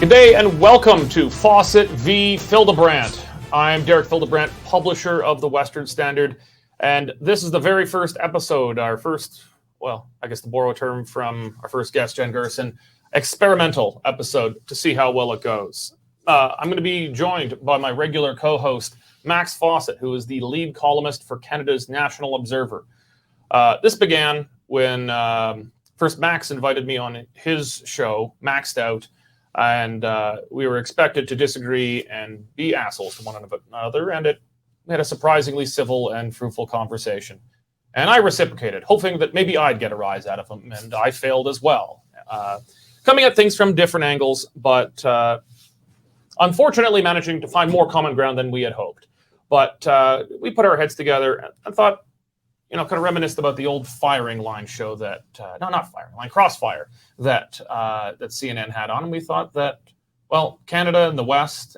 Good day and welcome to Fawcett v. Fildebrandt. I'm Derek Fildebrandt, publisher of the Western Standard, and this is the very first episode, our first, well, I guess to borrow a term from our first guest, Jen Gerson, experimental episode to see how well it goes. I'm going to be joined by my regular co-host, Max Fawcett, who is the lead columnist for Canada's National Observer. This began when first Max invited me on his show, Maxed Out, and we were expected to disagree and be assholes to one another, and it had a surprisingly civil and fruitful conversation. And I reciprocated, hoping that maybe I'd get a rise out of him, and I failed as well. Coming at things from different angles, but unfortunately managing to find more common ground than we had hoped. But we put our heads together and thought, kind of reminisced about the old firing line show that, not firing line, Crossfire, that CNN had on. And we thought that, well, Canada and the West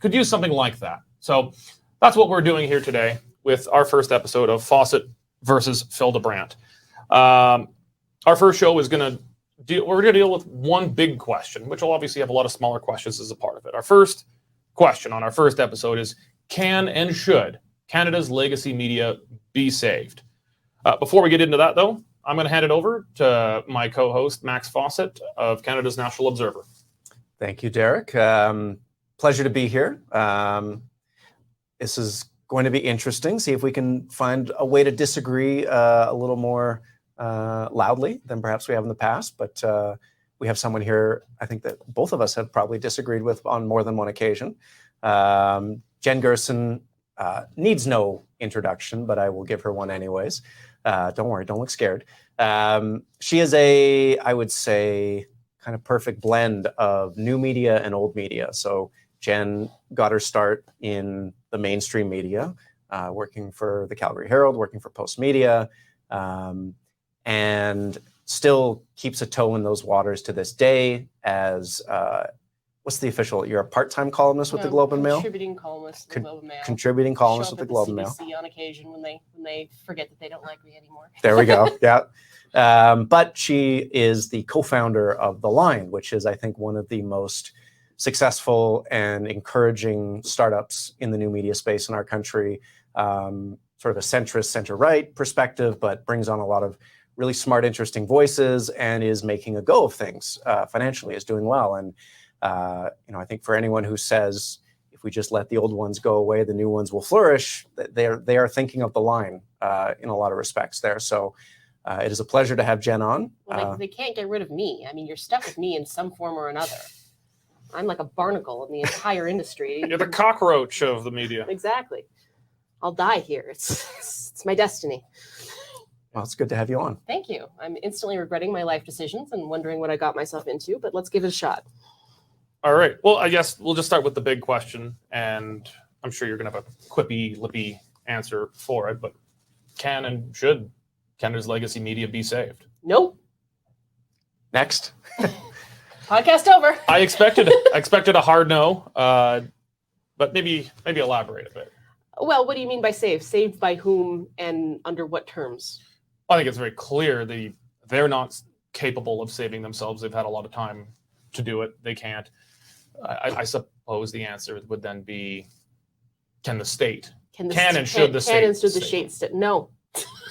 could use something like that. So that's what we're doing here today with our first episode of Fawcett versus Fildebrandt. Our first show is we're going to deal with one big question, which will obviously have a lot of smaller questions as a part of it. Our first question on our first episode is, can and should Canada's legacy media be saved? Before we get into that, though, I'm going to hand it over to my co-host, Max Fawcett of Canada's National Observer. Thank you, Derek. Pleasure to be here. This is going to be interesting. See if we can find a way to disagree a little more loudly than perhaps we have in the past. But we have someone here, I think, that both of us have probably disagreed with on more than one occasion. Jen Gerson needs no introduction, but I will give her one anyways. Don't worry, don't look scared. She is I would say, kind of perfect blend of new media and old media. So Jen got her start in the mainstream media, working for the Calgary Herald, working for Post Media, and still keeps a toe in those waters to this day as what's the official? You're a part-time columnist with the Globe and Mail? Contributing columnist with the Globe and Mail. Contributing columnist with the Globe and Mail. Show up at the CBC on occasion when they forget that they don't like me anymore. There we go. Yeah. But she is the co-founder of The Line, which is, I think, one of the most successful and encouraging startups in the new media space in our country. Sort of a centrist, center-right perspective, but brings on a lot of really smart, interesting voices and is making a go of things financially, is doing well. And I think for anyone who says, if we just let the old ones go away, the new ones will flourish, they are thinking of The Line in a lot of respects there. So it is a pleasure to have Jen on. Well, they can't get rid of me. I mean, you're stuck with me in some form or another. I'm like a barnacle in the entire industry. You're the cockroach of the media. Exactly. I'll die here. It's my destiny. Well, it's good to have you on. Thank you. I'm instantly regretting my life decisions and wondering what I got myself into, but let's give it a shot. All right. Well, I guess we'll just start with the big question, and I'm sure you're going to have a quippy, lippy answer for it, but can and should Canada's legacy media be saved? Nope. Next. Podcast over. I expected a hard no, but maybe elaborate a bit. Well, what do you mean by saved? Saved by whom and under what terms? I think it's very clear they're not capable of saving themselves. They've had a lot of time to do it. They can't. I suppose the answer would then be, can the state? Should the state? No.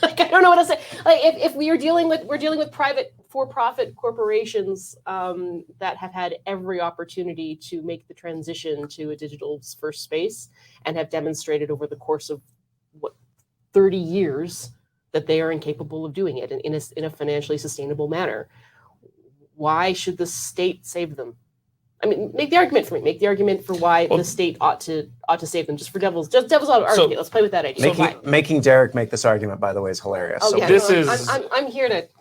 I don't know what to say. Like if we're dealing with private for-profit corporations that have had every opportunity to make the transition to a digital first space and have demonstrated over the course of 30 years that they are incapable of doing it in a financially sustainable manner. Why should the state save them? I mean, make the argument for me. Make the argument for why the state ought to save them. Just devil's argument. Let's play with that idea. Making Derek make this argument, by the way, is hilarious. Oh, yeah,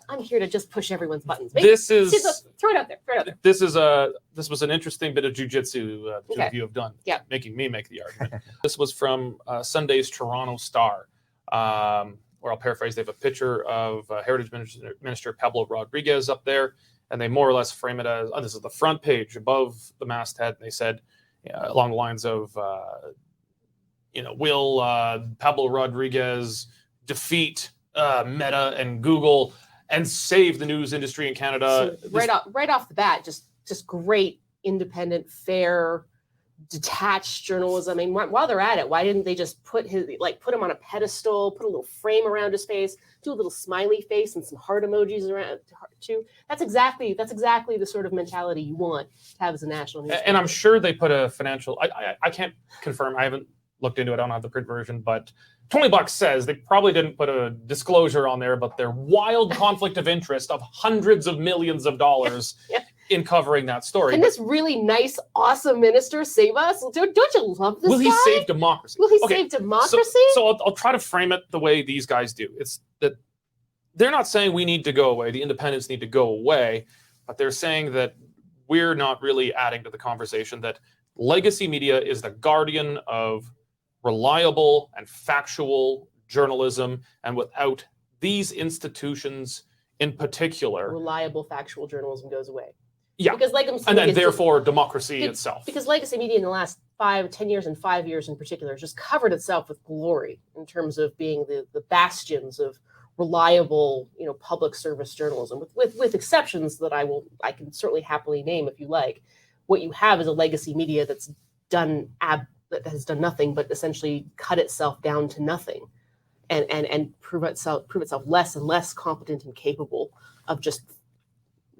I'm here to just push everyone's buttons. Throw it out there. This was an interesting bit of jujitsu the two of you have done. Yeah. Making me make the argument. This was from Sunday's Toronto Star, where I'll paraphrase. They have a picture of Heritage Minister Pablo Rodriguez up there. And they more or less frame it as, this is the front page above the masthead. And they said, along the lines of, will Pablo Rodriguez defeat Meta and Google and save the news industry in Canada? So right off the bat, just great independent, fair, detached journalism. I mean, while they're at it, why didn't they just put him on a pedestal, put a little frame around his face, do a little smiley face and some heart emojis around too? That's exactly the sort of mentality you want to have as a national newspaper. And I'm sure they put a financial. I can't confirm. I haven't looked into it. I don't have the print version, but $20 says they probably didn't put a disclosure on there, but their wild conflict of interest of hundreds of millions of dollars. Yeah. In covering that story. Can this really nice, awesome minister save us? Don't you love this guy? Will he save democracy? Will he save democracy? So I'll try to frame it the way these guys do. It's that they're not saying we need to go away, the independents need to go away, but they're saying that we're not really adding to the conversation, that legacy media is the guardian of reliable and factual journalism, and without these institutions in particular, reliable, factual journalism goes away. Yeah, because and then therefore democracy itself. Because legacy media in the last 10 years and 5 years in particular has just covered itself with glory in terms of being the bastions of reliable, public service journalism, with exceptions that I can certainly happily name if you like. What you have is a legacy media that has done nothing but essentially cut itself down to nothing, and prove itself less and less competent and capable of just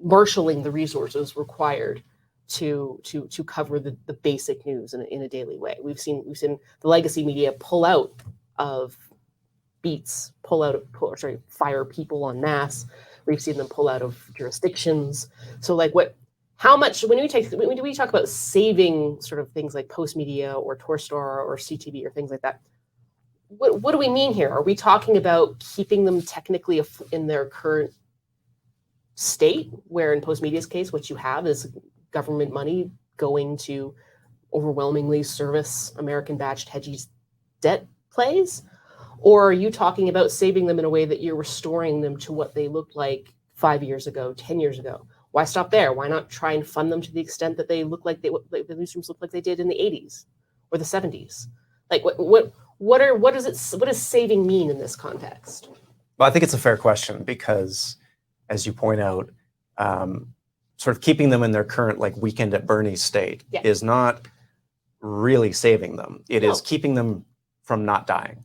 marshaling the resources required to cover the basic news in a daily way. We've seen the legacy media pull out of beats, fire people en masse. We've seen them pull out of jurisdictions. So how much, when we talk about saving sort of things like Post Media or Torstar or CTV or things like that, what do we mean here? Are we talking about keeping them technically in their current state, where in Post Media's case, what you have is government money going to overwhelmingly service American badged hedgies debt plays? Or are you talking about saving them in a way that you're restoring them to what they looked like 5 years ago, 10 years ago? Why stop there? Why not try and fund them to the extent that they look like the newsrooms look like they did in the 80s or the 70s? Like what does saving mean in this context? Well, I think it's a fair question because, as you point out, sort of keeping them in their current Weekend at Bernie's state is not really saving them. It is keeping them from not dying,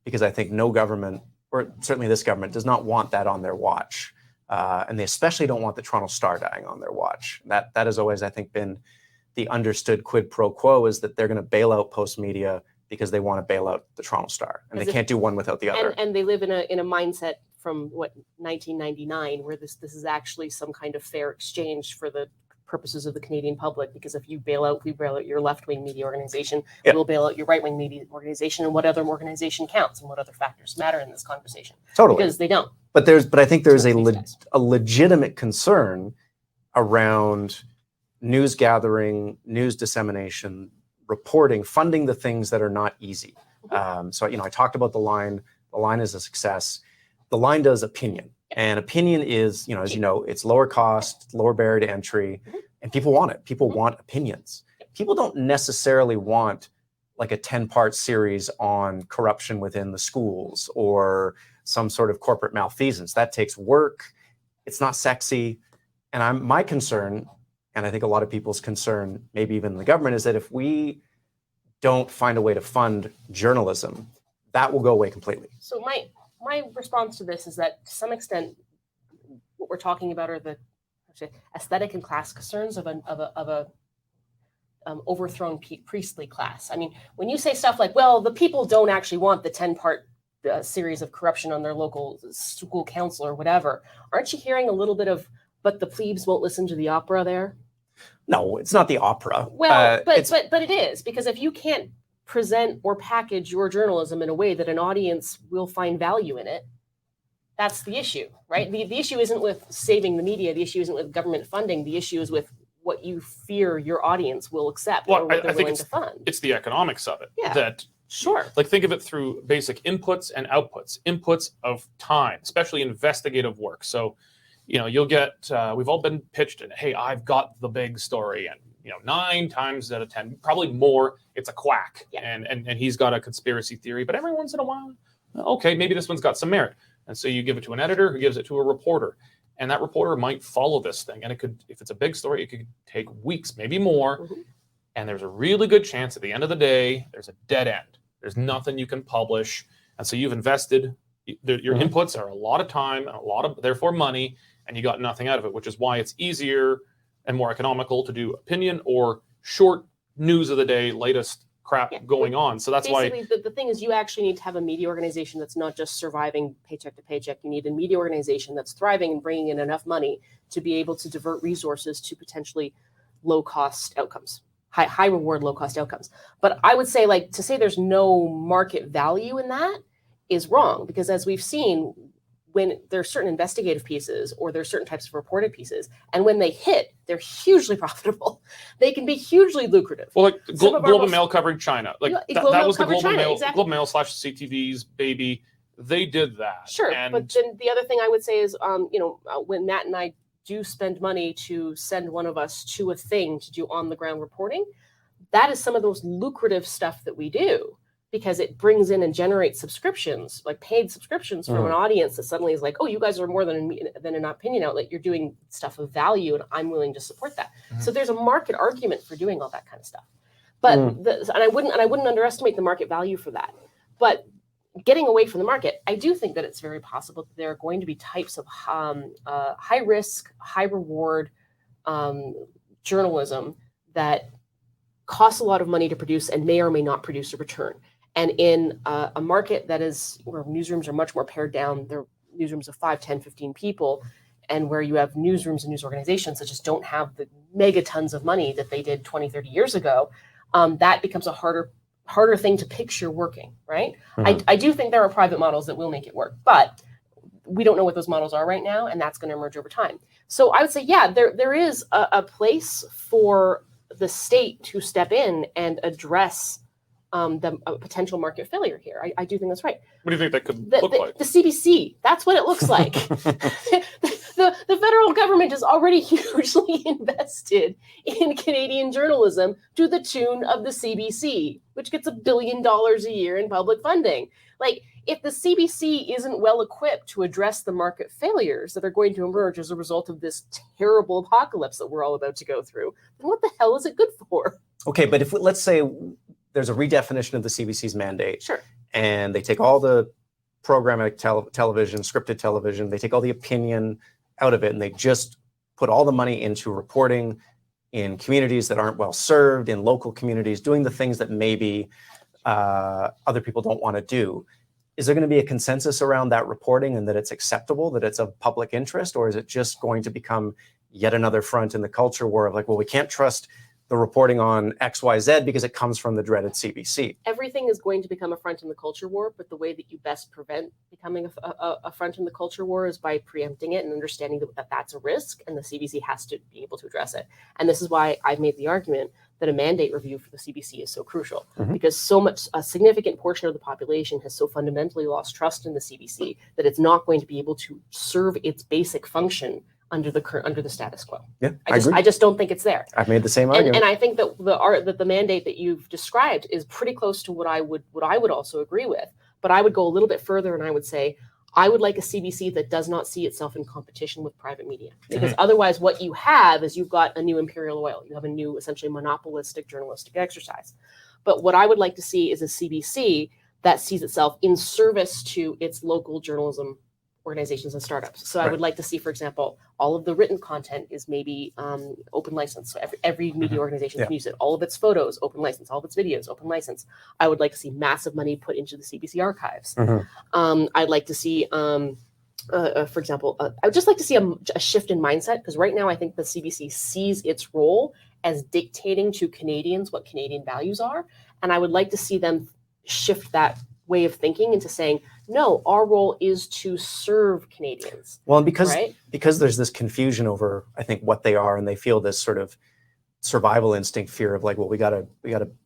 because I think no government, or certainly this government, does not want that on their watch, and they especially don't want the Toronto Star dying on their watch. That has always, I think, been the understood quid pro quo, is that they're going to bail out Post Media because they want to bail out the Toronto Star, and they can't do one without the other. And they live in a mindset from 1999, where this is actually some kind of fair exchange for the purposes of the Canadian public. Because if we bail out your left-wing media organization, we'll bail out your right-wing media organization, and what other organization counts, and what other factors matter in this conversation. Totally, because they don't. But I think there's a legitimate concern around news gathering, news dissemination, reporting, funding the things that are not easy. So I talked about the line. The line is a success. The line does opinion, and opinion is, as you know, it's lower cost, lower barrier to entry, and people want it. People want opinions. People don't necessarily want a 10-part series on corruption within the schools or some sort of corporate malfeasance. That takes work. It's not sexy. And my concern, and I think a lot of people's concern, maybe even the government, is that if we don't find a way to fund journalism, that will go away completely. So my response to this is that, to some extent, what we're talking about are the aesthetic and class concerns of a overthrown priestly class. I mean, when you say stuff like, well, the people don't actually want the 10-part series of corruption on their local school council or whatever, aren't you hearing a little bit of, but the plebes won't listen to the opera there? No, it's not the opera. Well, but it is, because if you can't present or package your journalism in a way that an audience will find value in it, that's the issue, right? The issue isn't with saving the media. The issue isn't with government funding. The issue is with what you fear your audience will accept or what they're willing to fund. It's the economics of it. Yeah. That, sure. Think of it through basic inputs and outputs. Inputs of time, especially investigative work. So, you'll get, we've all been pitched, and hey, I've got the big story, and 9 times out of 10, probably more, it's a quack, and he's got a conspiracy theory. But every once in a while, okay, maybe this one's got some merit, and so you give it to an editor who gives it to a reporter, and that reporter might follow this thing. And it could, if it's a big story, it could take weeks, maybe more. And there's a really good chance at the end of the day, there's a dead end. There's nothing you can publish. And so you've invested, your inputs are a lot of time and a lot of, therefore, money, and you got nothing out of it, which is why it's easier and more economical to do opinion or short news of the day, latest crap going on. So that's basically, why the thing is, you actually need to have a media organization that's not just surviving paycheck to paycheck. You need a media organization that's thriving and bringing in enough money to be able to divert resources to potentially low cost outcomes, high reward, low cost outcomes. But I would say, like, to say there's no market value in that is wrong, because as we've seen, when there's certain investigative pieces or there's certain types of reported pieces, and when they hit, they're hugely profitable. They can be hugely lucrative. Well, like Global Mail covering China, like that was the Global China, Mail, exactly. Global Mail / CTV's baby. They did that. Sure, and but then the other thing I would say is, when Matt and I do spend money to send one of us to a thing to do on the ground reporting, that is some of those lucrative stuff that we do, because it brings in and generates subscriptions, like paid subscriptions from an audience that suddenly is like, oh, you guys are more than an opinion outlet. You're doing stuff of value, and I'm willing to support that. So there's a market argument for doing all that kind of stuff. But and I wouldn't underestimate the market value for that. But getting away from the market, I do think that it's very possible that there are going to be types of high risk, high reward journalism that costs a lot of money to produce and may or may not produce a return. And in a market that is where newsrooms are much more pared down, they're newsrooms of 5, 10, 15 people, and where you have newsrooms and news organizations that just don't have the megatons of money that they did 20, 30 years ago, that becomes a harder thing to picture working, right? I do think there are private models that will make it work, but we don't know what those models are right now, and that's going to emerge over time. So I would say, yeah, there is a place for the state to step in and address the potential market failure here. I do think that's right. What do you think that could look like? The CBC, that's what it looks like. The federal government is already hugely invested in Canadian journalism to the tune of the CBC, which gets $1 billion a year in public funding. Like, if the CBC isn't well equipped to address the market failures that are going to emerge as a result of this terrible apocalypse that we're all about to go through, then what the hell is it good for? Okay, but if let's say there's a redefinition of the CBC's mandate, sure, and they take all the programmatic television, scripted television, they take all the opinion out of it, and they just put all the money into reporting in communities that aren't well served, in local communities, doing the things that maybe other people don't want to do. Is there going to be a consensus around that reporting and that it's acceptable, that it's of public interest, or is it just going to become yet another front in the culture war of like, well, we can't trust the reporting on XYZ because it comes from the dreaded CBC? Everything is going to become a front in the culture war, but the way that you best prevent becoming a front in the culture war is by preempting it and understanding that that's a risk, and the CBC has to be able to address it. And this is why I've made the argument that a mandate review for the CBC is so crucial, because a significant portion of the population has so fundamentally lost trust in the CBC that it's not going to be able to serve its basic function under the status quo. Yeah, I just don't think it's there. I've made the same argument. And I think that the mandate that you've described is pretty close to what I would also agree with. But I would go a little bit further, and I would say I would like a CBC that does not see itself in competition with private media, because otherwise what you have is you've got a new imperial oil. You have a new, essentially monopolistic journalistic exercise. But what I would like to see is a CBC that sees itself in service to its local journalism organizations and startups. So I would like to see, for example, all of the written content is maybe open license. So every media organization can use it. All of its photos, open license. All of its videos, open license. I would like to see massive money put into the CBC archives. I'd like to see, for example, I would just like to see a shift in mindset, because right now I think the CBC sees its role as dictating to Canadians what Canadian values are. And I would like to see them shift that way of thinking into saying, no, our role is to serve Canadians. Well, and because there's this confusion over, I think, what they are, and they feel this sort of survival instinct fear of like, well, we gotta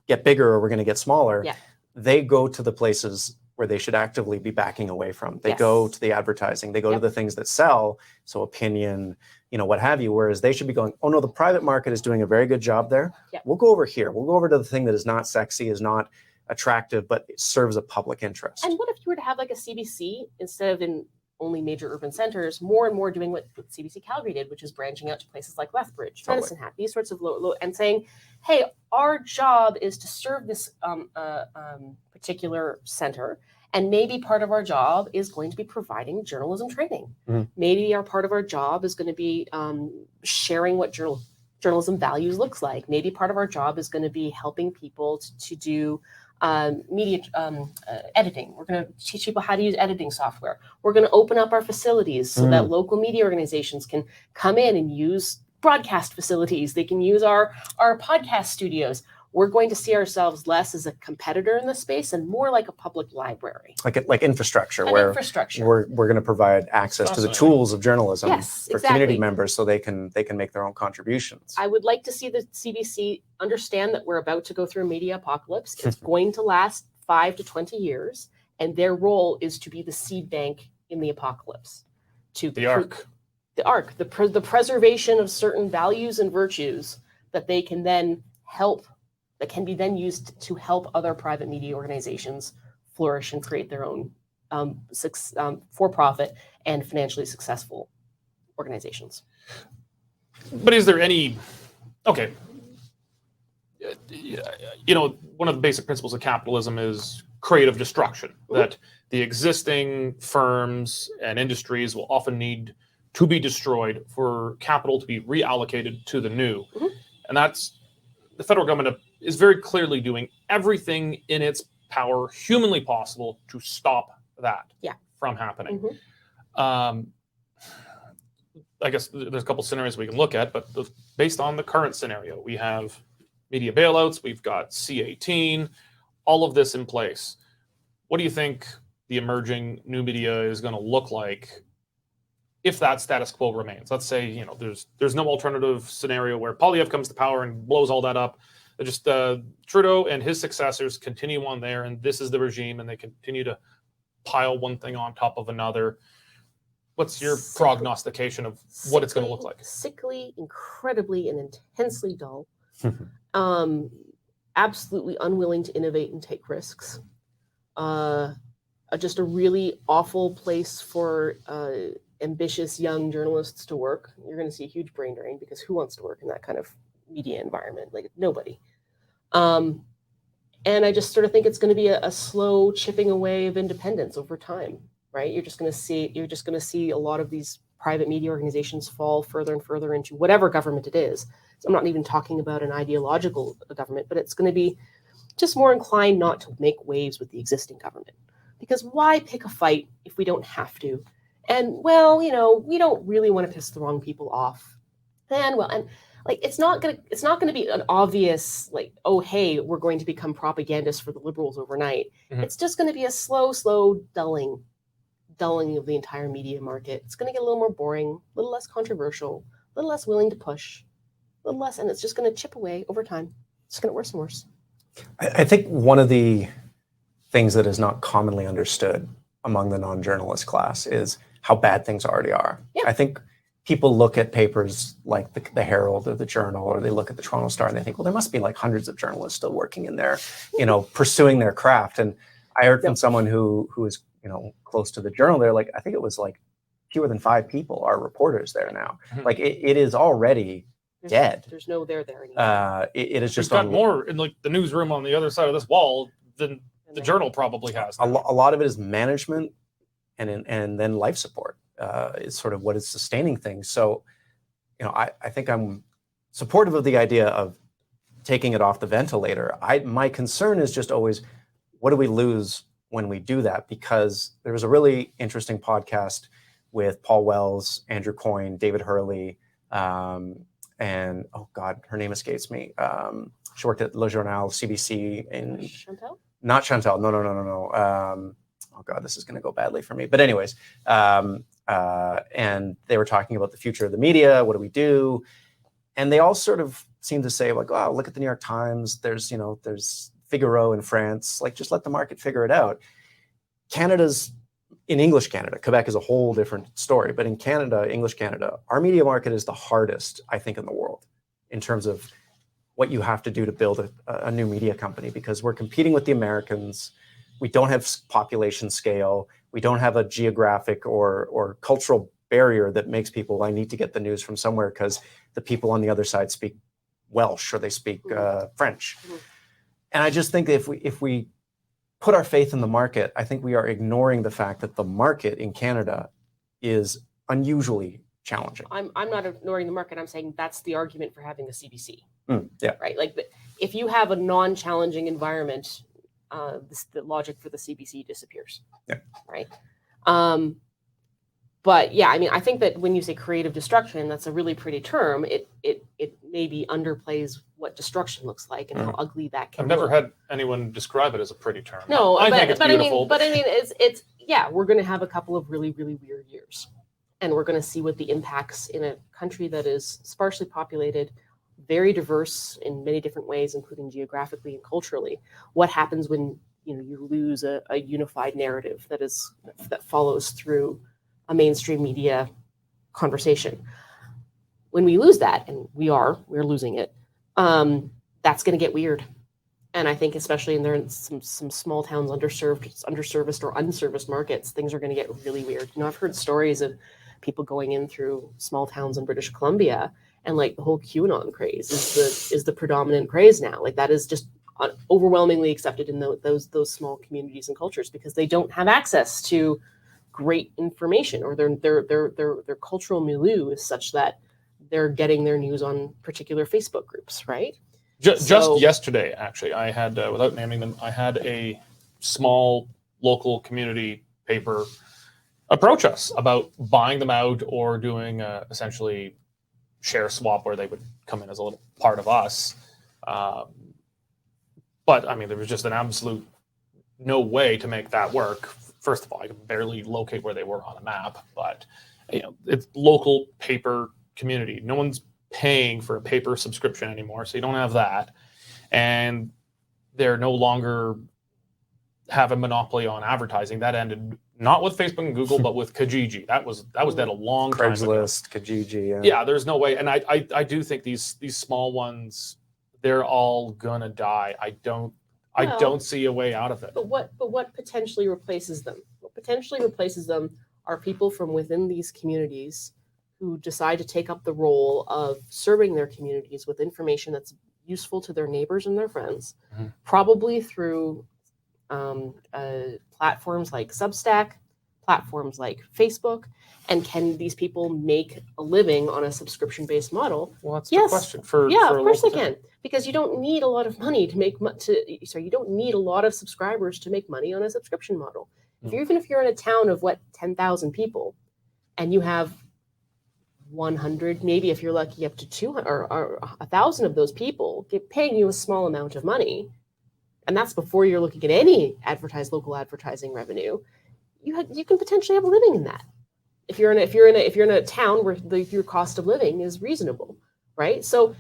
get bigger or we're gonna get smaller. Yeah. They go to the places where they should actively be backing away from. They go to the advertising, they go to the things that sell, so opinion, what have you, whereas they should be going, oh no, the private market is doing a very good job there. Yeah. We'll go over here. We'll go over to the thing that is not sexy, is not attractive, but it serves a public interest. And what if you were to have like a CBC instead of in only major urban centers, more and more doing what CBC Calgary did, which is branching out to places like Lethbridge, Totally. Medicine Hat, these sorts of low, and saying, hey, our job is to serve this particular center. And maybe part of our job is going to be providing journalism training. Mhm. Maybe part of our job is going to be sharing what journalism values looks like. Maybe part of our job is going to be helping people to do media editing. We're going to teach people how to use editing software. We're going to open up our facilities so that local media organizations can come in and use broadcast facilities. They can use our podcast studios. We're going to see ourselves less as a competitor in the space and more like a public library. Like infrastructure, We're going to provide access to the tools of journalism for community members so they can make their own contributions. I would like to see the CBC understand that we're about to go through a media apocalypse. It's going to last 5 to 20 years, and their role is to be the seed bank in the apocalypse. The ark. The preservation of certain values and virtues that they can then help, that can be then used to help other private media organizations flourish and create their own for-profit and financially successful organizations. But is there any, okay, one of the basic principles of capitalism is creative destruction, that the existing firms and industries will often need to be destroyed for capital to be reallocated to the new. And that's, the federal government is very clearly doing everything in its power humanly possible to stop that from happening. I guess there's a couple scenarios we can look at, but based on the current scenario, we have media bailouts, we've got C-18, all of this in place. What do you think the emerging new media is going to look like if that status quo remains? Let's say, there's no alternative scenario where Poilievre comes to power and blows all that up. Just Trudeau and his successors continue on there, and this is the regime, and they continue to pile one thing on top of another. What's your prognostication of what it's going to look like? Sickly, incredibly, and intensely dull. Absolutely unwilling to innovate and take risks. Just a really awful place for ambitious young journalists to work. You're going to see a huge brain drain, because who wants to work in that kind of media environment? Like, nobody. And I just sort of think it's going to be a slow chipping away of independence over time, right? You're just going to see a lot of these private media organizations fall further and further into whatever government it is. So I'm not even talking about an ideological government, but it's going to be just more inclined not to make waves with the existing government. Because why pick a fight if we don't have to? And we don't really want to piss the wrong people off. It's not gonna be an obvious, like, oh, hey, we're going to become propagandists for the Liberals overnight. It's just going to be a slow dulling of the entire media market. It's going to get a little more boring, a little less controversial, a little less willing to push, a little less, and it's just going to chip away over time. It's going to get worse and worse. I think one of the things that is not commonly understood among the non-journalist class is how bad things already are. Yeah. I think people look at papers like the Herald or the Journal, or they look at the Toronto Star, and they think, well, there must be like hundreds of journalists still working in there, pursuing their craft. And I heard from someone who is, close to the Journal, they're like, I think it was like fewer than 5 people are reporters there now. Like it is already dead. There's no there anymore. It is just We've got more in like the newsroom on the other side of this wall than the Journal probably has. A lot of it is management and then life support. Is sort of what is sustaining things. So, I think I'm supportive of the idea of taking it off the ventilator. My concern is just always, what do we lose when we do that? Because there was a really interesting podcast with Paul Wells, Andrew Coyne, David Hurley, and oh God, her name escapes me. She worked at Le Journal, CBC, in Chantal? Not Chantal. No. Oh God, this is going to go badly for me. But anyways, and they were talking about the future of the media. What do we do? And they all sort of seem to say, like, oh, look at the New York Times. There's Figaro in France. Like, just let the market figure it out. Canada's in English Canada. Quebec is a whole different story. But in Canada, English Canada, our media market is the hardest, I think, in the world in terms of what you have to do to build a new media company, because we're competing with the Americans. We don't have population scale. We don't have a geographic or cultural barrier that makes people, I need to get the news from somewhere because the people on the other side speak Welsh or they speak French. And I just think that if we put our faith in the market, I think we are ignoring the fact that the market in Canada is unusually challenging. I'm not ignoring the market. I'm saying that's the argument for having a CBC. Yeah. Right. Like if you have a non-challenging environment, the logic for the CBC disappears. Yeah. Right. But yeah, I mean, I think that when you say creative destruction, that's a really pretty term. It maybe underplays what destruction looks like and how ugly that can. I've never had anyone describe it as a pretty term. No, I think it's beautiful. I mean, it's yeah, we're going to have a couple of really, really weird years, and we're going to see what the impacts in a country that is sparsely populated, very diverse in many different ways, including geographically and culturally. What happens when you lose a unified narrative that follows through a mainstream media conversation? When we lose that, and we're losing it, that's going to get weird. And I think especially in some small towns, underserviced or unserviced markets, things are going to get really weird. I've heard stories of people going in through small towns in British Columbia, and like the whole QAnon craze is the predominant craze now. Like that is just overwhelmingly accepted in those small communities and cultures because they don't have access to great information, or their cultural milieu is such that they're getting their news on particular Facebook groups, right? Just yesterday, actually, I had, without naming them, I had a small local community paper approach us about buying them out or doing essentially share swap where they would come in as a little part of us. But I mean, there was just an absolute no way to make that work. First of all, I could barely locate where they were on a map, but it's local paper community. No one's paying for a paper subscription anymore, so you don't have that. And they're no longer have a monopoly on advertising. That ended not with Facebook and Google, but with Kijiji. That was dead a long time ago. Craigslist, Kijiji. Yeah, there's no way. And I do think these small ones, they're all gonna die. I don't see a way out of it. But what potentially replaces them? What potentially replaces them are people from within these communities who decide to take up the role of serving their communities with information that's useful to their neighbors and their friends, probably through platforms like Substack, platforms like Facebook. And can these people make a living on a subscription-based model? Well, that's yes. the question. Of course they can, because you don't need a lot of money you don't need a lot of subscribers to make money on a subscription model. Even if you're in a town of 10,000 people, and you have 100, maybe if you're lucky, up to 200 or 1,000 of those people paying you a small amount of money, and that's before you're looking at any local advertising revenue, you can potentially have a living in that. If you're in a town where your cost of living is reasonable, right? So,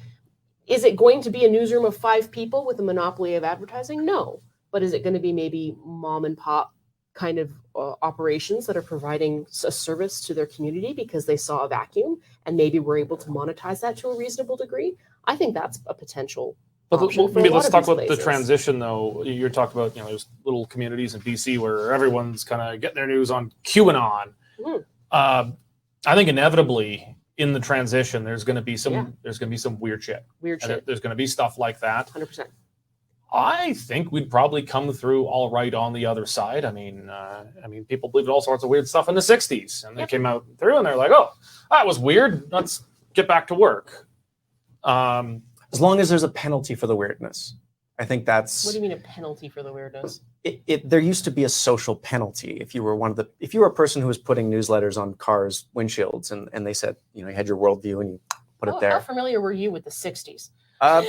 is it going to be a newsroom of 5 people with a monopoly of advertising? No, but is it going to be maybe mom and pop kind of operations that are providing a service to their community because they saw a vacuum and maybe were able to monetize that to a reasonable degree? I think that's a potential. But maybe let's talk about the transition, though. You're talking about there's little communities in BC where everyone's kind of getting their news on QAnon. I think inevitably in the transition there's going to be some weird shit. There's going to be stuff like that. 100%. I think we'd probably come through all right on the other side. I mean, people believed all sorts of weird stuff in the 60s, and they came out through and they're like, oh, that was weird. Let's get back to work. As long as there's a penalty for the weirdness. I think that's... What do you mean a penalty for the weirdness? There used to be a social penalty if you were a person who was putting newsletters on cars' windshields and they said, you had your worldview and you put it there. How familiar were you with the 60s?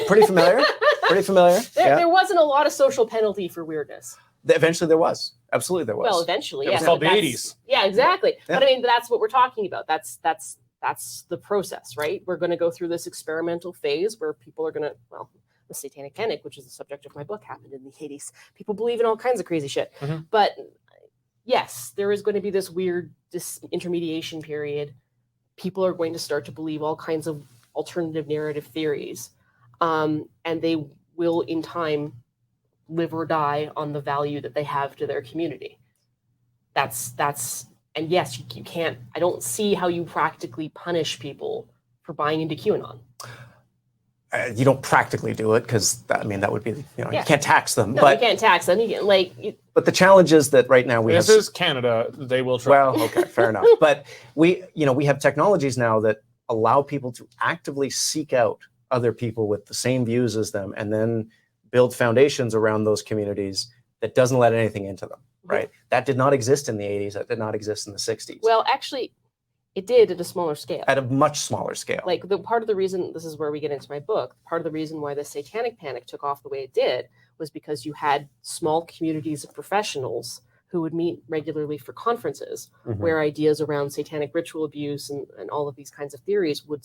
Pretty familiar. Pretty familiar. There wasn't a lot of social penalty for weirdness. Eventually there was. Absolutely there was. Well, eventually, It was called the 80s. Yeah, exactly. Yeah. But I mean, that's what we're talking about. That's the process, right? We're going to go through this experimental phase where people are going to, the Satanic Panic, which is the subject of my book, happened in the 80s. People believe in all kinds of crazy shit. But yes, there is going to be this weird intermediation period. People are going to start to believe all kinds of alternative narrative theories. And they will, in time, live or die on the value that they have to their community. and yes, you can't. I don't see how you practically punish people for buying into QAnon. You don't practically do it because that would be, you can't tax them. No, but you can't tax them. You can But the challenge is that right now this is Canada. They will try. Well, okay, fair enough. But we have technologies now that allow people to actively seek out other people with the same views as them, and then build foundations around those communities that doesn't let anything into them. Right? That did not exist in the 80s. That did not exist in the 60s. Well, actually, it did at a smaller scale. At a much smaller scale. Like part of the reason, this is where we get into my book, part of the reason why the satanic panic took off the way it did was because you had small communities of professionals who would meet regularly for conferences where ideas around satanic ritual abuse and all of these kinds of theories would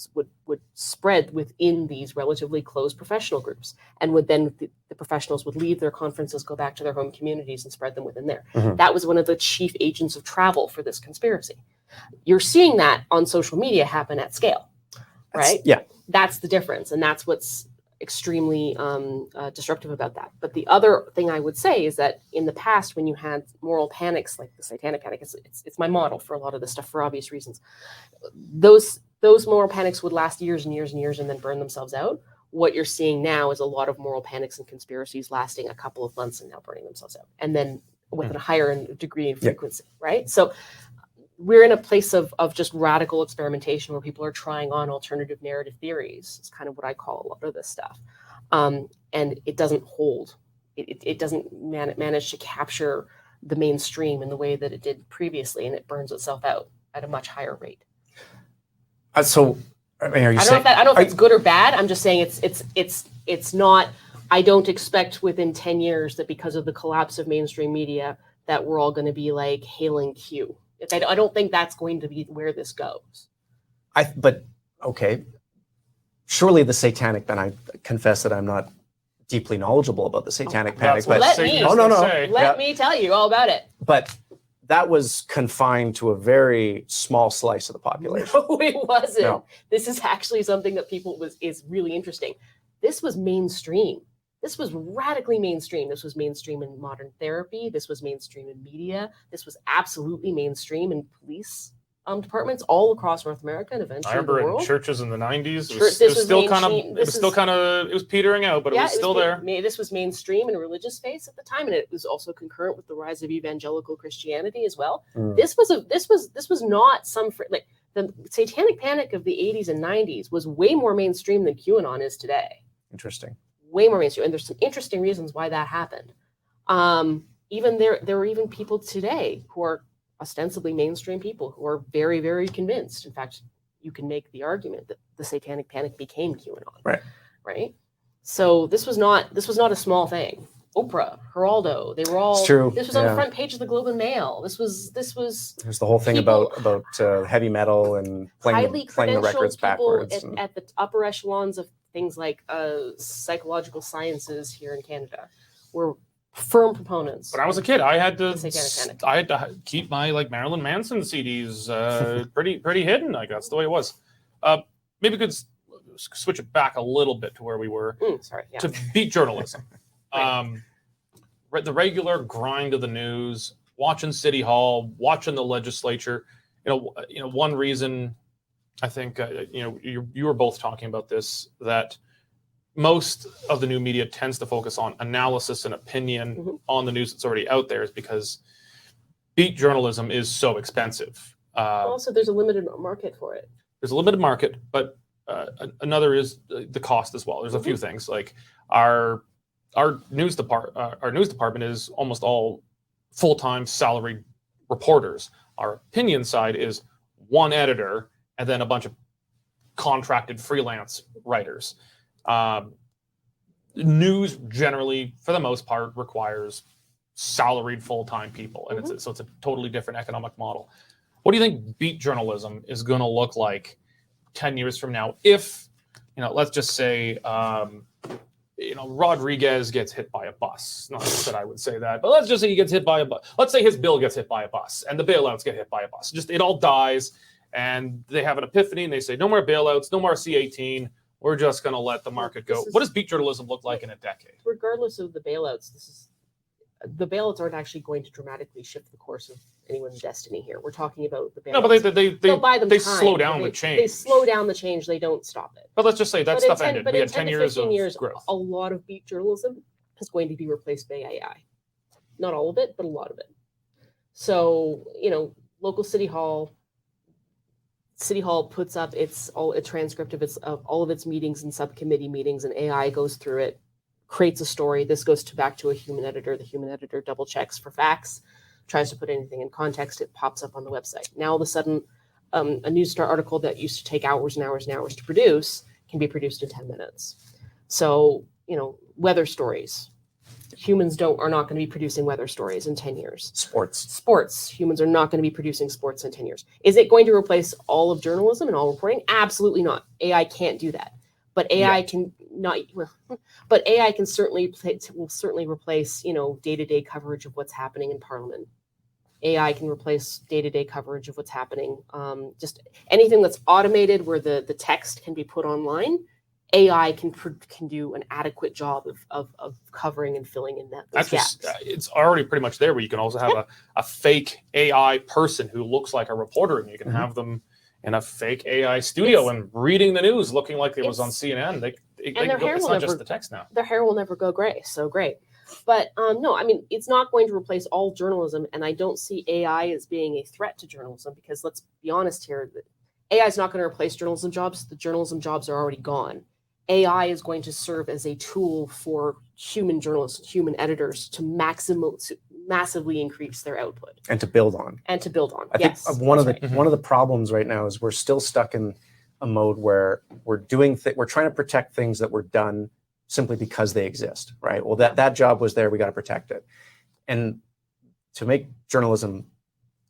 spread within these relatively closed professional groups. And the professionals would leave their conferences, go back to their home communities and spread them within there. That was one of the chief agents of travel for this conspiracy. You're seeing that on social media happen at scale, right? That's the difference. And that's what's extremely disruptive about that. But the other thing I would say is that in the past, when you had moral panics like the satanic panic, it's my model for a lot of this stuff for obvious reasons. Those moral panics would last years and years and years and then burn themselves out. What you're seeing now is a lot of moral panics and conspiracies lasting a couple of months and now burning themselves out, and then with a higher degree and frequency, right? So we're in a place of just radical experimentation where people are trying on alternative narrative theories. It's kind of what I call a lot of this stuff. And it doesn't hold. It doesn't manage to capture the mainstream in the way that it did previously, and it burns itself out at a much higher rate. So, are you saying... I don't know if it's good or bad. I'm just saying it's not... I don't expect within 10 years that because of the collapse of mainstream media that we're all going to be like hailing Q. I don't think that's going to be where this goes. But okay, surely the satanic, and I confess that I'm not deeply knowledgeable about the satanic panic. But let me tell you all about it. But that was confined to a very small slice of the population. No, it wasn't. No. This is actually something that is really interesting. This was mainstream. This was radically mainstream. This was mainstream in modern therapy. This was mainstream in media. This was absolutely mainstream in police departments all across North America and eventually the world. In churches in the 90s. It was petering out, but it was still there. This was mainstream in a religious space at the time, and it was also concurrent with the rise of evangelical Christianity as well. This was not the satanic panic of the 80s and 90s was way more mainstream than QAnon is today. Interesting. Way more mainstream, and there's some interesting reasons why that happened. Even there are even people today who are ostensibly mainstream people who are very, very convinced. In fact, you can make the argument that the satanic panic became QAnon. Right. So this was not a small thing. Oprah, Geraldo, they were all. It's true. This was on the front page of the Globe and Mail. This was. There's the whole thing about heavy metal and playing the records backwards. At the upper echelons of things like psychological sciences here in Canada were firm proponents. When I was a kid, I had to keep my Marilyn Manson CDs pretty hidden. That's the way it was. Maybe we could switch it back a little bit to where we were. To beat journalism. The regular grind of the news, watching City Hall, watching the legislature. One reason I think you were both talking about this, that most of the new media tends to focus on analysis and opinion on the news that's already out there, is because beat journalism is so expensive. Also, there's a limited market for it. There's a limited market, but another is the cost as well. There's a few things like our news department is almost all full-time salaried reporters. Our opinion side is one editor and then a bunch of contracted freelance writers. News generally, for the most part, requires salaried full-time people, and it's a totally different economic model. What do you think beat journalism is going to look like 10 years from now? If, let's just say, Rodriguez gets hit by a bus. Not that I would say that, but let's just say he gets hit by a bus. Let's say his bill gets hit by a bus and the bailouts get hit by a bus. Just it all dies, and they have an epiphany and they say, no more bailouts, no more C-18. We're just going to let the market go. What does beat journalism look like in a decade? Regardless of the bailouts, this is the ballots aren't actually going to dramatically shift the course of anyone's destiny here. We're talking about the No, ballots. but They'll buy them they time, slow but down the change. They slow down the change. They don't stop it. But let's just say that But stuff in 10, ended. but We in had 10 10 to years 15 of years, growth. a lot of beat journalism is going to be replaced by AI. Not all of it, but a lot of it. So, local City Hall puts up a transcript of all of its meetings and subcommittee meetings, and AI goes through it, creates a story. This goes back to a human editor. The human editor double checks for facts, tries to put anything in context. It pops up on the website. Now, all of a sudden, a News Star article that used to take hours and hours and hours to produce can be produced in 10 minutes. So, weather stories. Humans are not going to be producing weather stories in 10 years. Sports. Humans are not going to be producing sports in 10 years. Is it going to replace all of journalism and all reporting? Absolutely not. AI can't do that. But AI can not. But AI can will certainly replace, day-to-day coverage of what's happening in Parliament. AI can replace day-to-day coverage of what's happening. Just anything that's automated where the text can be put online. AI can do an adequate job of covering and filling in those gaps. It's already pretty much there, where you can also have a fake AI person who looks like a reporter, and you can have them in a fake AI studio and reading the news, looking like it was on CNN. It's not just the text now. Their hair will never go gray. So great. But no, it's not going to replace all journalism, and I don't see AI as being a threat to journalism, because let's be honest here, AI is not going to replace journalism jobs. The journalism jobs are already gone. AI is going to serve as a tool for human journalists, human editors to massively increase their output and to build on. I think one of the problems right now is we're still stuck in a mode where we're trying to protect things that were done simply because they exist, right? Well, that job was there, we got to protect it. And to make journalism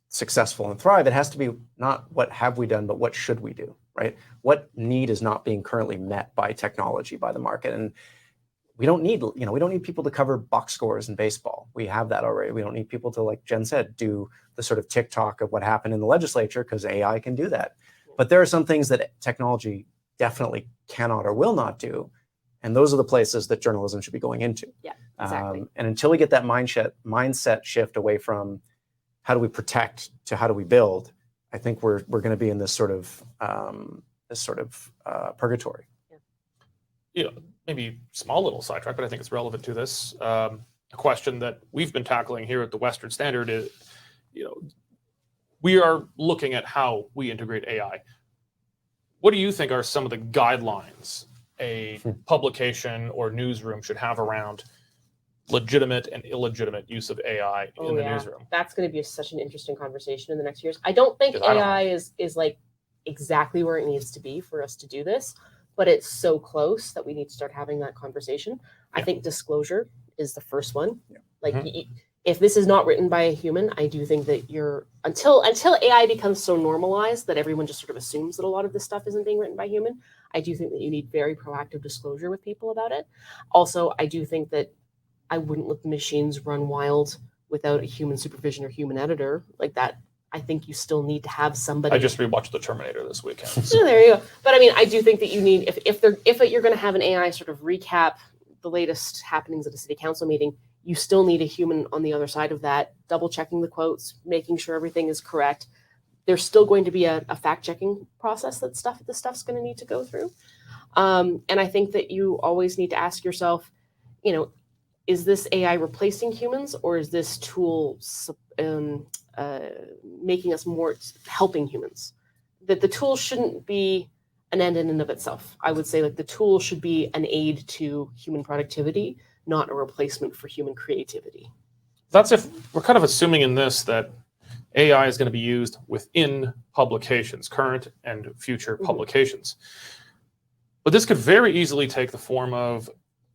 successful and thrive, it has to be not what have we done, but what should we do, right? What need is not being currently met by technology, by the market? And we don't need people to cover box scores in baseball. We have that already. We don't need people to, like Jen said, do the sort of TikTok of what happened in the legislature, because AI can do that. But there are some things that technology definitely cannot or will not do. And those are the places that journalism should be going into. Yeah, exactly. And until we get that mindset shift away from how do we protect to how do we build, I think we're going to be in this sort of purgatory. Yeah. Maybe small little sidetrack, but I think it's relevant to this. A question that we've been tackling here at the Western Standard is, we are looking at how we integrate AI. What do you think are some of the guidelines a publication or newsroom should have around legitimate and illegitimate use of AI in the newsroom? That's going to be such an interesting conversation in the next years. I don't think AI is like exactly where it needs to be for us to do this, but it's so close that we need to start having that conversation. I think disclosure is the first one. If this is not written by a human, I do think that until AI becomes so normalized that everyone just sort of assumes that a lot of this stuff isn't being written by human, I do think that you need very proactive disclosure with people about it. Also, I do think that I wouldn't let the machines run wild without a human supervision or human editor like that. I think you still need to have somebody. I just rewatched The Terminator this weekend. So there you go. But I do think that you need, if you're going to have an AI sort of recap the latest happenings at a city council meeting, you still need a human on the other side of that, double checking the quotes, making sure everything is correct. There's still going to be a fact checking process this stuff's going to need to go through. And I think that you always need to ask yourself, is this AI replacing humans, or is this tool making us more helping humans? That the tool shouldn't be an end in and of itself. I would say the tool should be an aid to human productivity, not a replacement for human creativity. That's if we're kind of assuming in this that AI is going to be used within publications, current and future publications. But this could very easily take the form of,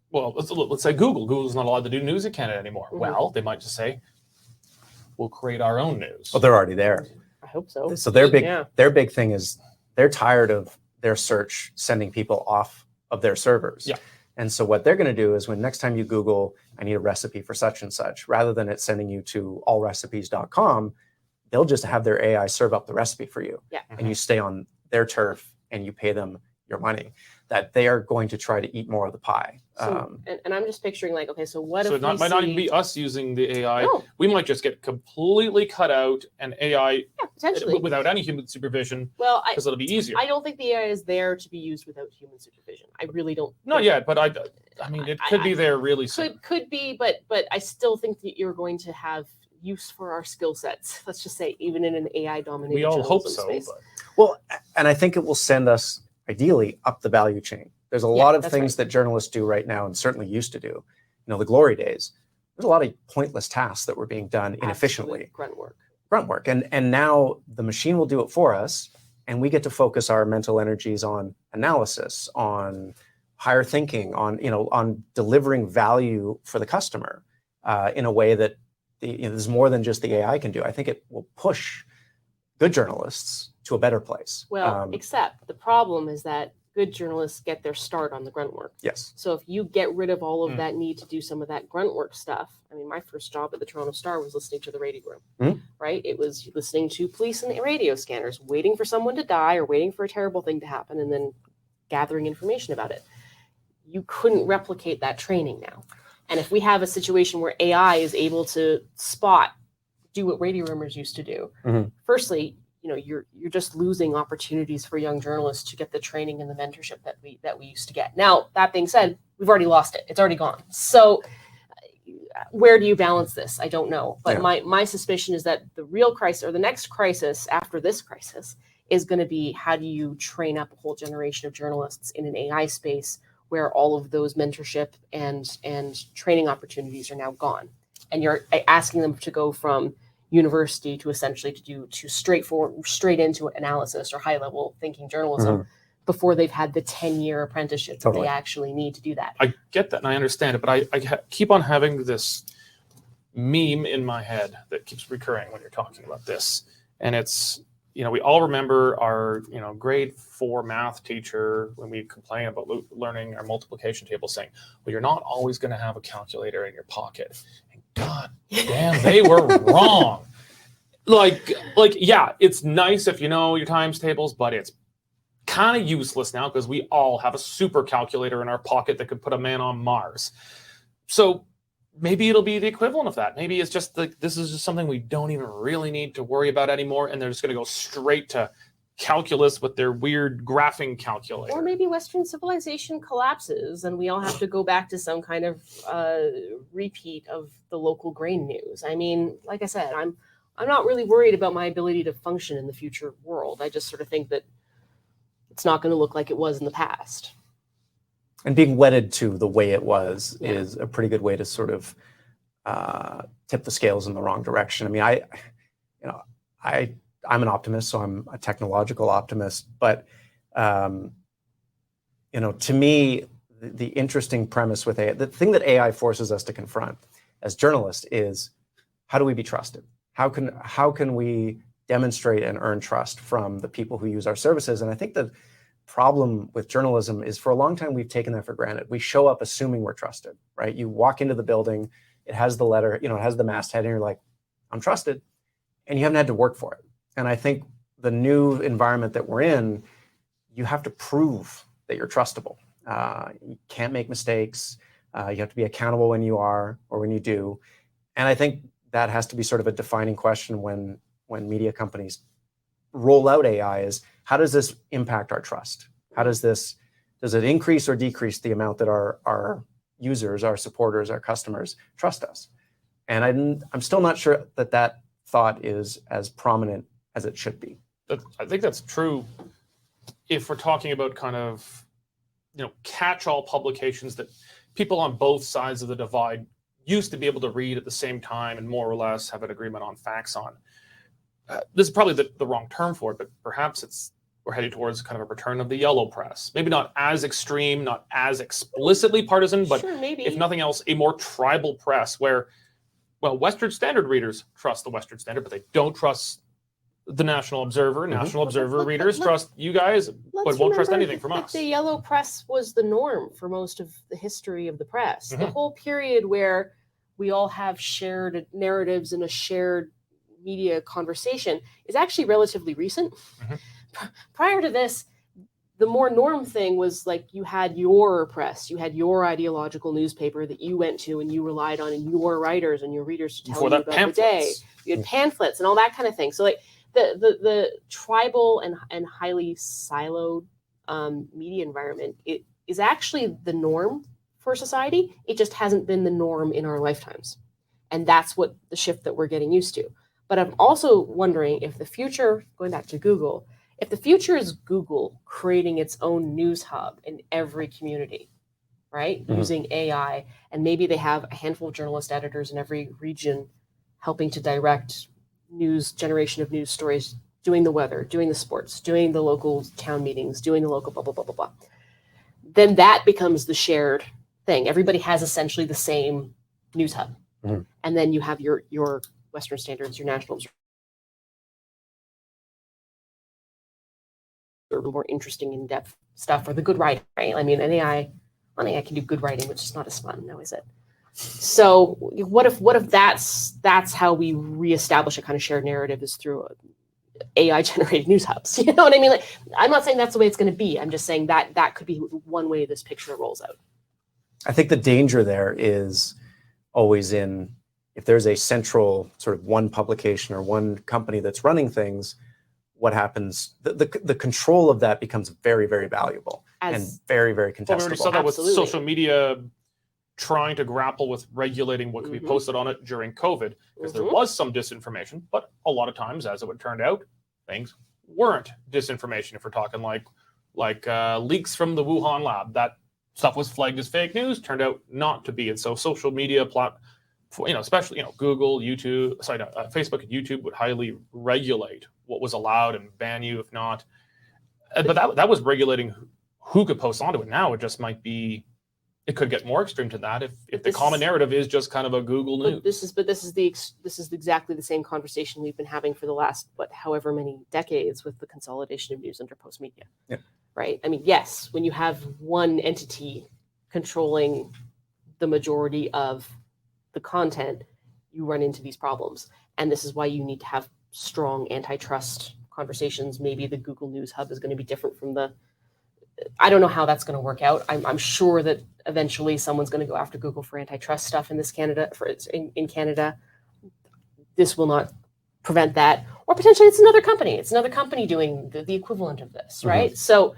well, let's say Google. Google's not allowed to do news in Canada anymore. Well, they might just say, we'll create our own news. Well, they're already there. I hope so. So their big thing is they're tired of their search sending people off of their servers. Yeah. And so what they're going to do is when next time you Google, I need a recipe for such and such, rather than it sending you to allrecipes.com, they'll just have their AI serve up the recipe for you. Yeah. And you stay on their turf and you pay them your money. that they are going to try to eat more of the pie. So, and I'm just picturing like, okay, so what So if it might not even be us using the AI. No. We might just get completely cut out and AI potentially without any human supervision well, because it'll be easier. I don't think the AI is there to be used without human supervision. I really don't. Not yet, but I mean, it could be there really soon. Could be, but I still think that you're going to have use for our skill sets. Let's just say, even in an AI dominated. We all hope journalism so. space. But... Well, and I think it will send us ideally up the value chain. There's a lot of that's things right. that journalists do right now and certainly used to do. You know, the glory days, there's a lot of pointless tasks that were being done inefficiently. Absolute grunt work. And now the machine will do it for us, and we get to focus our mental energies on analysis, on higher thinking, on delivering value for the customer in a way that there's more than just the AI can do. I think it will push good journalists to a better place. Well, except the problem is that good journalists get their start on the grunt work. Yes. So if you get rid of all of that need to do some of that grunt work stuff, I mean, my first job at the Toronto Star was listening to the radio room, right? It was listening to police and the radio scanners, waiting for someone to die or waiting for a terrible thing to happen, and then gathering information about it. You couldn't replicate that training now. And if we have a situation where AI is able to do what radio roomers used to do, firstly, you're just losing opportunities for young journalists to get the training and the mentorship that we used to get. Now, that being said, we've already lost it. It's already gone. So where do you balance this? I don't know. But my suspicion is that the real crisis, or the next crisis after this crisis, is going to be, how do you train up a whole generation of journalists in an AI space where all of those mentorship and training opportunities are now gone, and you're asking them to go from university to essentially straight into analysis or high level thinking journalism before they've had the 10-year apprenticeship that they actually need to do that. I get that and I understand it, but I keep on having this meme in my head that keeps recurring when you're talking about this. And it's, we all remember our, grade 4 math teacher when we complain about learning our multiplication table saying, well, you're not always going to have a calculator in your pocket. And God damn, they were wrong. Like, yeah, it's nice if you know your times tables, but it's kind of useless now because we all have a super calculator in our pocket that could put a man on Mars. So maybe it'll be the equivalent of that. Maybe it's just like, this is just something we don't even really need to worry about anymore, and they're just going to go straight to calculus with their weird graphing calculator. Or maybe Western civilization collapses and we all have to go back to some kind of repeat of the local grain news. I mean, like I said, I'm not really worried about my ability to function in the future world. I just sort of think that it's not going to look like it was in the past. And being wedded to the way it was is a pretty good way to sort of tip the scales in the wrong direction. I mean, I'm an optimist, so I'm a technological optimist. But to me, the interesting premise with AI, the thing that AI forces us to confront as journalists is, how do we be trusted? How can we demonstrate and earn trust from the people who use our services? And I think the problem with journalism is, for a long time, we've taken that for granted. We show up assuming we're trusted, right? You walk into the building, it has the letter, it has the masthead, and you're like, I'm trusted. And you haven't had to work for it. And I think the new environment that we're in, you have to prove that you're trustable. You can't make mistakes. You have to be accountable when you are or when you do. And I think that has to be sort of a defining question when media companies roll out AI, is how does this impact our trust? Does it increase or decrease the amount that our users, our supporters, our customers trust us? And I'm still not sure that thought is as prominent as it should be. I think that's true if we're talking about kind of, catch-all publications that people on both sides of the divide used to be able to read at the same time and more or less have an agreement on facts on. This is probably the wrong term for it, but perhaps we're heading towards kind of a return of the yellow press. Maybe not as extreme, not as explicitly partisan, but sure, maybe, if nothing else, a more tribal press where, well, Western Standard readers trust the Western Standard, but they don't trust the National Observer. National Observer readers trust you guys, but won't trust anything from us. The yellow press was the norm for most of the history of the press. The whole period where we all have shared narratives and a shared media conversation is actually relatively recent. Prior to this, the more norm thing was like you had your press, you had your ideological newspaper that you went to and you relied on, and your writers and your readers to tell you about the day. You had pamphlets and all that kind of thing. So like the tribal and highly siloed media environment, it is actually the norm for society. It just hasn't been the norm in our lifetimes. And that's what the shift that we're getting used to. But I'm also wondering if the future, going back to Google, if the future is Google creating its own news hub in every community, right? Mm-hmm. Using AI, and maybe they have a handful of journalist editors in every region helping to direct generation of news stories, doing the weather, doing the sports, doing the local town meetings, doing the local blah, blah, blah, blah, blah. Then that becomes the shared thing. Everybody has essentially the same news hub. Mm-hmm. And then you have your Western standards, your nationals, or more interesting, in-depth stuff, or the good writing, right? I mean, an AI can do good writing, which is not as fun now, is it? So what if that's how we reestablish a kind of shared narrative, is through AI generated news hubs? You know what I mean? Like, I'm not saying that's the way it's going to be. I'm just saying that could be one way this picture rolls out. I think the danger there is always in, if there's a central sort of one publication or one company that's running things, what happens? The control of that becomes very, very valuable and very, very contestable. Well, we already saw that with social media trying to grapple with regulating what could be posted on it during COVID, because there was some disinformation, but a lot of times, as it would turn out, things weren't disinformation. If we're talking like leaks from the Wuhan lab, that stuff was flagged as fake news, turned out not to be. And so social media especially Google, YouTube, Facebook and YouTube would highly regulate what was allowed and ban you if not. But that was regulating who could post onto it. Now it just might be, it could get more extreme to that if the common narrative is just kind of a Google news. This is exactly the same conversation we've been having for the last however many decades with the consolidation of news under Postmedia. Yeah. Right? I mean, yes, when you have one entity controlling the majority of the content, you run into these problems. And this is why you need to have strong antitrust conversations. Maybe the Google News Hub is going to be different from I don't know how that's going to work out. I'm sure that eventually someone's going to go after Google for antitrust stuff in Canada. This will not prevent that. Or potentially it's another company. It's another company doing the equivalent of this, right? So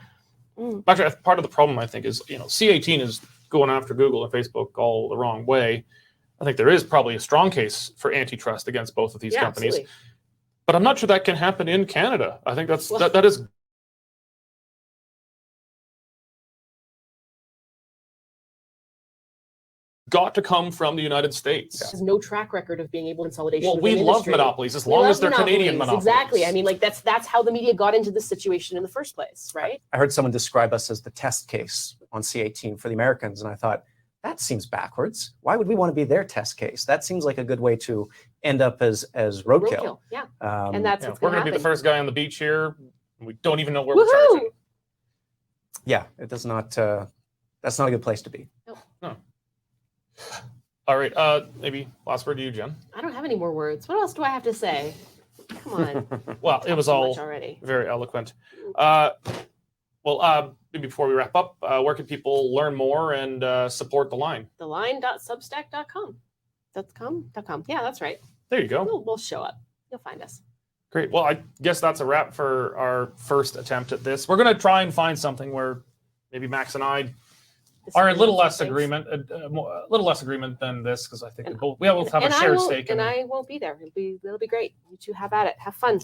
actually, part of the problem, I think, is C18 is going after Google and Facebook all the wrong way. I think there is probably a strong case for antitrust against both of these companies. Absolutely. But I'm not sure that can happen in Canada. I think that is got to come from the United States. There's no track record of being able to consolidation. Well, we love monopolies as long as they're Canadian monopolies. Exactly. I mean, like that's how the media got into this situation in the first place, right? I heard someone describe us as the test case on C18 for the Americans, and I thought, that seems backwards. Why would we want to be their test case? That seems like a good way to end up as roadkill. Yeah. And that's what's we're going to be the first guy on the beach here. We don't even know where we're charging. Yeah, it does not. That's not a good place to be. No. All right. Maybe last word to you, Jen. I don't have any more words. What else do I have to say? Come on. Well, it was all very eloquent. Maybe before we wrap up, where can people learn more and support The Line? theline.substack.com. .com. Yeah, that's right. There you go. We'll show up. You'll find us. Great. Well, I guess that's a wrap for our first attempt at this. We're going to try and find something where maybe Max and I are a little less agreement than this, because I think we will have a shared stake. And I won't be there. It'll be great. You two have at it. Have fun,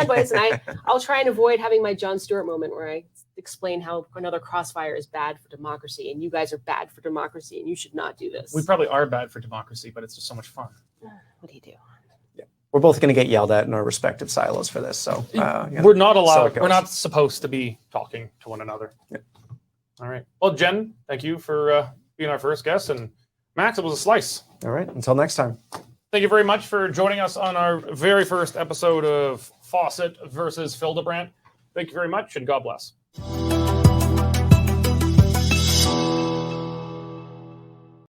boys. And I'll try and avoid having my Jon Stewart moment where I explain how another crossfire is bad for democracy, and you guys are bad for democracy, and you should not do this. We probably are bad for democracy, but it's just so much fun. What do you do? Yeah, we're both going to get yelled at in our respective silos for this. So we're not allowed. We're not supposed to be talking to one another. Yeah. All right. Well, Jen, thank you for being our first guest. And Max, it was a slice. All right. Until next time. Thank you very much for joining us on our very first episode of Fawcett versus Fildebrandt. Thank you very much, and God bless.